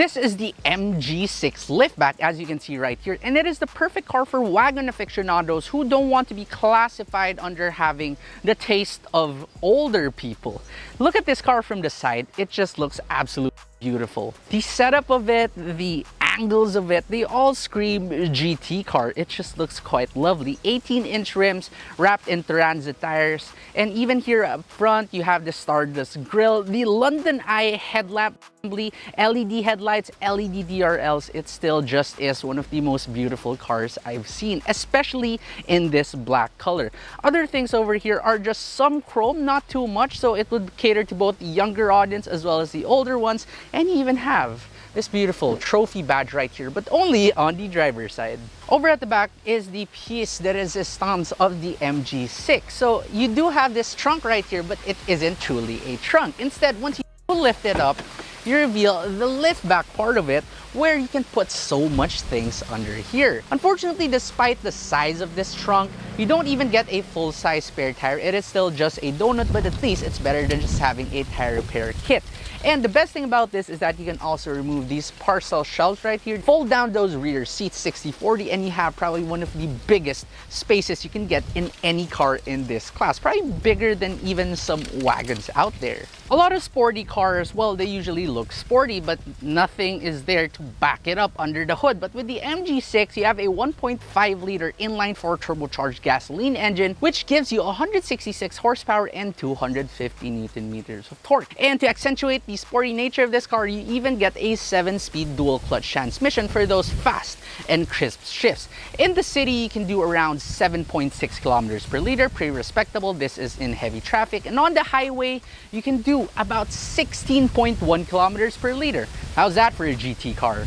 This is the MG6 liftback, as you can see right here, and it is the perfect car for wagon aficionados who don't want to be classified under having the taste of older people. Look at this car from the side. It just looks absolutely beautiful. The setup of it, the angles of it, they all scream GT car. It just looks quite lovely. 18-inch rims wrapped in transit tires, and even here up front you have the Stardust grille, the London Eye headlamp assembly, LED headlights, LED DRLs. It still just is one of the most beautiful cars I've seen, especially in this black color. Other things over here are just some chrome, not too much, so it would cater to both the younger audience as well as the older ones. And you even have this beautiful trophy badge right here, but only on the driver's side. Over at the back is the piece de resistance of the MG6. So you do have this trunk right here, but it isn't truly a trunk. Instead, once you lift it up, you reveal the lift back part of it, where you can put so much things under here. Unfortunately, despite the size of this trunk, you don't even get a full-size spare tire. It is still just a donut, but at least it's better than just having a tire repair kit. And the best thing about this is that you can also remove these parcel shelves right here, fold down those rear seats 60/40, and you have probably one of the biggest spaces you can get in any car in this class, probably bigger than even some wagons out there. A lot of sporty cars, well, they usually look sporty, but nothing is there to back it up under the hood. But with the MG6, you have a 1.5-liter inline-4 turbocharged gasoline engine, which gives you 166 horsepower and 250 Newton meters of torque. And to accentuate the sporty nature of this car, you even get a 7-speed dual-clutch transmission for those fast and crisp shifts. In the city, you can do around 7.6 kilometers per liter, pretty respectable. This is in heavy traffic. And on the highway, you can do about 16.1 kilometers per liter. How's that for a GT car?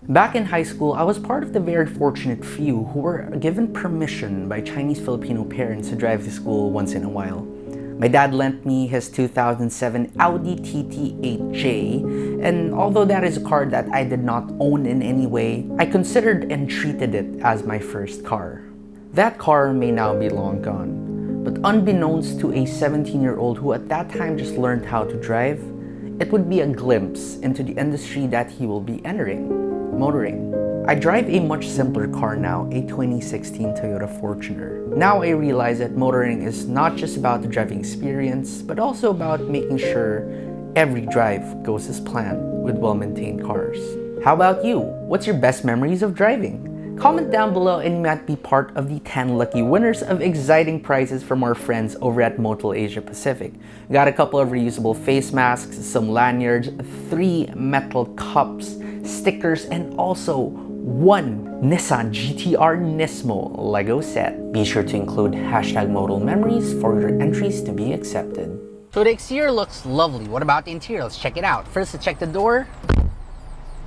Back in high school, I was part of the very fortunate few who were given permission by Chinese Filipino parents to drive to school once in a while. My dad lent me his 2007 Audi TT 8J, and although that is a car that I did not own in any way, I considered and treated it as my first car. That car may now be long gone, but unbeknownst to a 17-year-old who at that time just learned how to drive, it would be a glimpse into the industry that he will be entering, motoring. I drive a much simpler car now, a 2016 Toyota Fortuner. Now I realize that motoring is not just about the driving experience, but also about making sure every drive goes as planned with well-maintained cars. How about you? What's your best memories of driving? Comment down below and you might be part of the 10 lucky winners of exciting prizes from our friends over at Motul Asia Pacific. We got a couple of reusable face masks, some lanyards, 3 metal cups, stickers, and also 1 Nissan GTR Nismo Lego set. Be sure to include #MotelMemories for your entries to be accepted. So the exterior looks lovely. What about the interior? Let's check it out. First, let's check the door.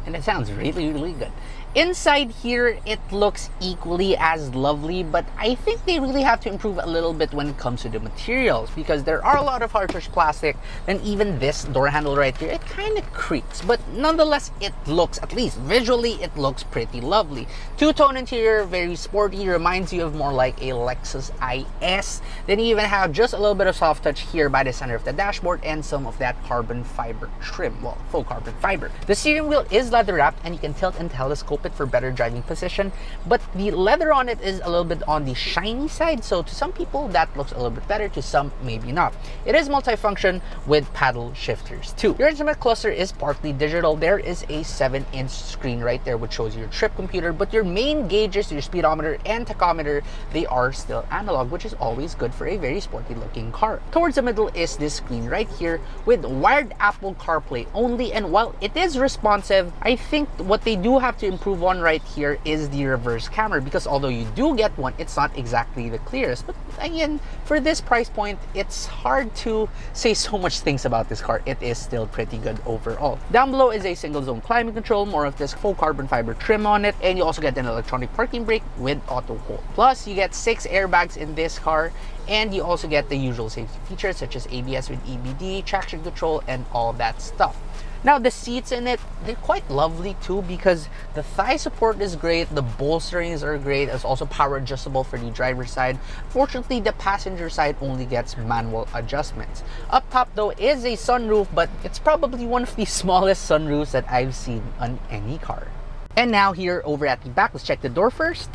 And it sounds really, really good. Inside here, it looks equally as lovely, but I think they really have to improve a little bit when it comes to the materials, because there are a lot of hard-touch plastic, and even this door handle right here, it kind of creaks, but nonetheless, it looks, at least visually, it looks pretty lovely. Two-tone interior, very sporty, reminds you of more like a Lexus IS. Then you even have just a little bit of soft touch here by the center of the dashboard and some of that carbon fiber trim, well, faux carbon fiber. The steering wheel is leather wrapped, and you can tilt and telescope it for better driving position, but the leather on it is a little bit on the shiny side, so to some people that looks a little bit better, to some maybe not. It is multifunction with paddle shifters too. Your instrument cluster is partly digital. There is a 7-inch screen right there which shows your trip computer, but your main gauges, your speedometer and tachometer, they are still analog, which is always good for a very sporty looking car. Towards the middle is this screen right here with wired Apple CarPlay only, and while it is responsive, I think what they do have to improve on right here is the reverse camera, because although you do get one, it's not exactly the clearest. But again, for this price point, it's hard to say so much things about this car. It is still pretty good overall. Down below is a single zone climate control, more of this faux carbon fiber trim on it, and you also get an electronic parking brake with auto hold. Plus, you get 6 airbags in this car, and you also get the usual safety features such as ABS with EBD, traction control, and all that stuff. Now the seats in it, they're quite lovely too because the thigh support is great, the bolsterings are great, it's also power adjustable for the driver's side. Fortunately, the passenger side only gets manual adjustments. Up top though is a sunroof, but it's probably one of the smallest sunroofs that I've seen on any car. And now here over at the back, let's check the door first.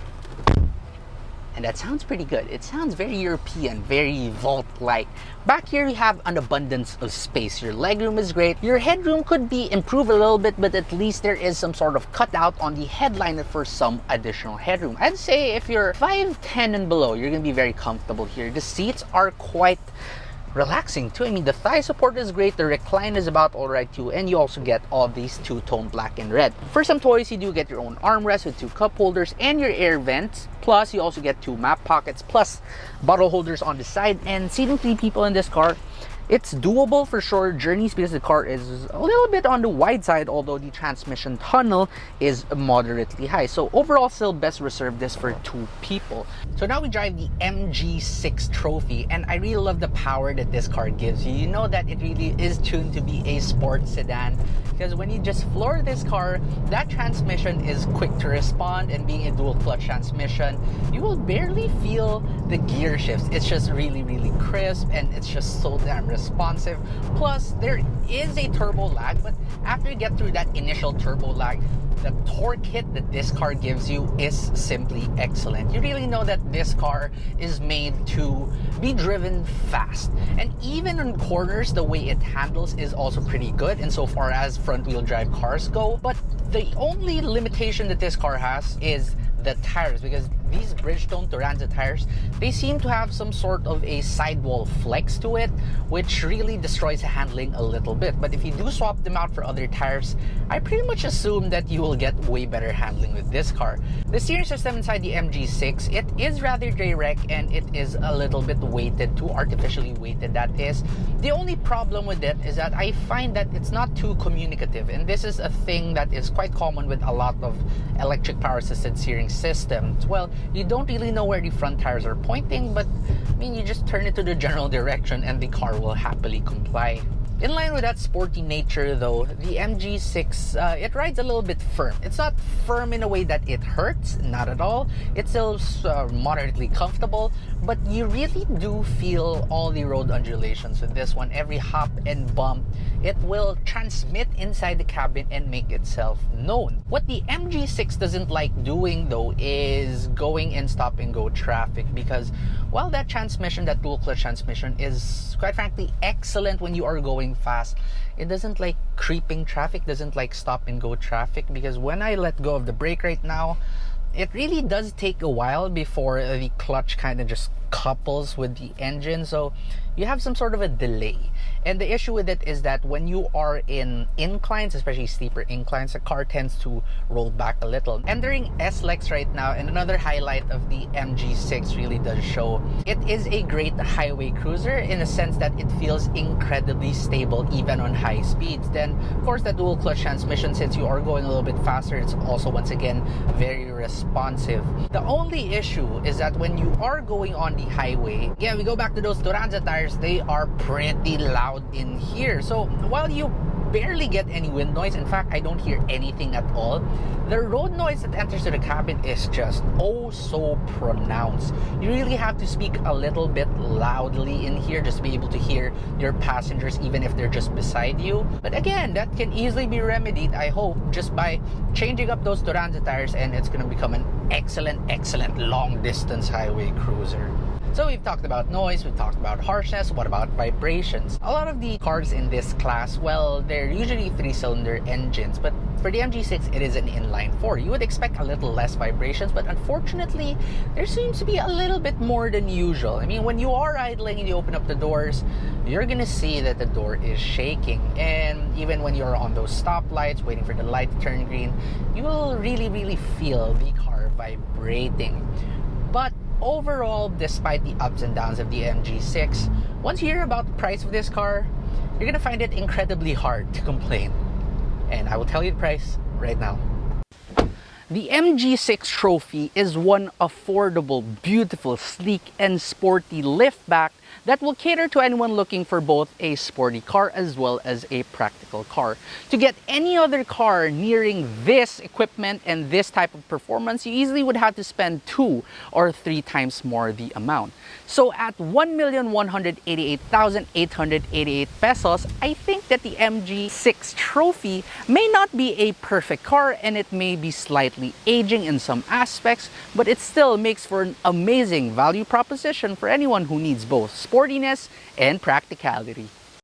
And that sounds pretty good. It sounds very European, very vault-like. Back here, you have an abundance of space. Your legroom is great. Your headroom could be improved a little bit, but at least there is some sort of cutout on the headliner for some additional headroom. I'd say if you're 5'10" and below, you're gonna be very comfortable here. The seats are quite relaxing too. I mean, the thigh support is great, the recline is about alright too, and you also get all these two-tone black and red. For some toys, you do get your own armrest with 2 cup holders and your air vents, plus you also get 2 map pockets, plus bottle holders on the side. And seating 3 people in this car, it's doable for short journeys because the car is a little bit on the wide side, although the transmission tunnel is moderately high. So overall, still best reserve this for 2 people. So now we drive the MG6 Trophy, and I really love the power that this car gives you. You know that it really is tuned to be a sports sedan because when you just floor this car, that transmission is quick to respond, and being a dual clutch transmission, you will barely feel the gear shifts. It's just really, really crisp, and it's just so damn responsive. Plus, there is a turbo lag, but after you get through that initial turbo lag, the torque hit that this car gives you is simply excellent. You really know that this car is made to be driven fast. And even on corners, the way it handles is also pretty good insofar as front-wheel drive cars go. But the only limitation that this car has is the tires, because these Bridgestone Turanza tires, they seem to have some sort of a sidewall flex to it, which really destroys the handling a little bit. But if you do swap them out for other tires, I pretty much assume that you will get way better handling with this car. The steering system inside the MG6, it is rather direct, and it is a little bit weighted, too artificially weighted that is. The only problem with it is that I find that it's not too communicative, and this is a thing that is quite common with a lot of electric power assisted steering systems. Well, you don't really know where the front tires are pointing, but I mean, you just turn it to the general direction and the car will happily comply. In line with that sporty nature though, the MG6, it rides a little bit firm. It's not firm in a way that it hurts, not at all. It's still moderately comfortable, but you really do feel all the road undulations with this one. Every hop and bump, it will transmit inside the cabin and make itself known. What the MG6 doesn't like doing though is going in stop and go traffic, because while that transmission, that dual clutch transmission, is quite frankly excellent when you are going fast, it doesn't like creeping traffic, doesn't like stop and go traffic, because when I let go of the brake right now, it really does take a while before the clutch kind of just couples with the engine, so you have some sort of a delay. And the issue with it is that when you are in inclines, especially steeper inclines, the car tends to roll back a little. Entering S-Lex right now, and another highlight of the MG6 really does show, it is a great highway cruiser in a sense that it feels incredibly stable even on high speeds. Then, of course, that dual clutch transmission, since you are going a little bit faster, it's also once again very responsive. The only issue is that when you are going on the highway, yeah, we go back to those Turanza tires, they are pretty loud in here. So while you barely get any wind noise, in fact I don't hear anything at all, the road noise that enters to the cabin is just oh so pronounced. You really have to speak a little bit loudly in here just to be able to hear your passengers, even if they're just beside you. But again, that can easily be remedied, I hope, just by changing up those Turanza tires, and it's going to become an excellent long distance highway cruiser. So we've talked about noise, we've talked about harshness, what about vibrations? A lot of the cars in this class, well, they're usually 3-cylinder engines, but for the MG6, it is an inline 4. You would expect a little less vibrations, but unfortunately, there seems to be a little bit more than usual. I mean, when you are idling and you open up the doors, you're gonna see that the door is shaking. And even when you're on those stoplights, waiting for the light to turn green, you will really feel the car vibrating. But overall, despite the ups and downs of the MG6, once you hear about the price of this car, you're gonna find it incredibly hard to complain. And I will tell you the price right now. The MG6 Trophy is one affordable, beautiful, sleek, and sporty liftback that will cater to anyone looking for both a sporty car as well as a practical car. To get any other car nearing this equipment and this type of performance, you easily would have to spend 2 or 3 times more the amount. So at 1,188,888 pesos, I think that the MG6 Trophy may not be a perfect car and it may be slightly aging in some aspects, but it still makes for an amazing value proposition for anyone who needs both sportiness and practicality.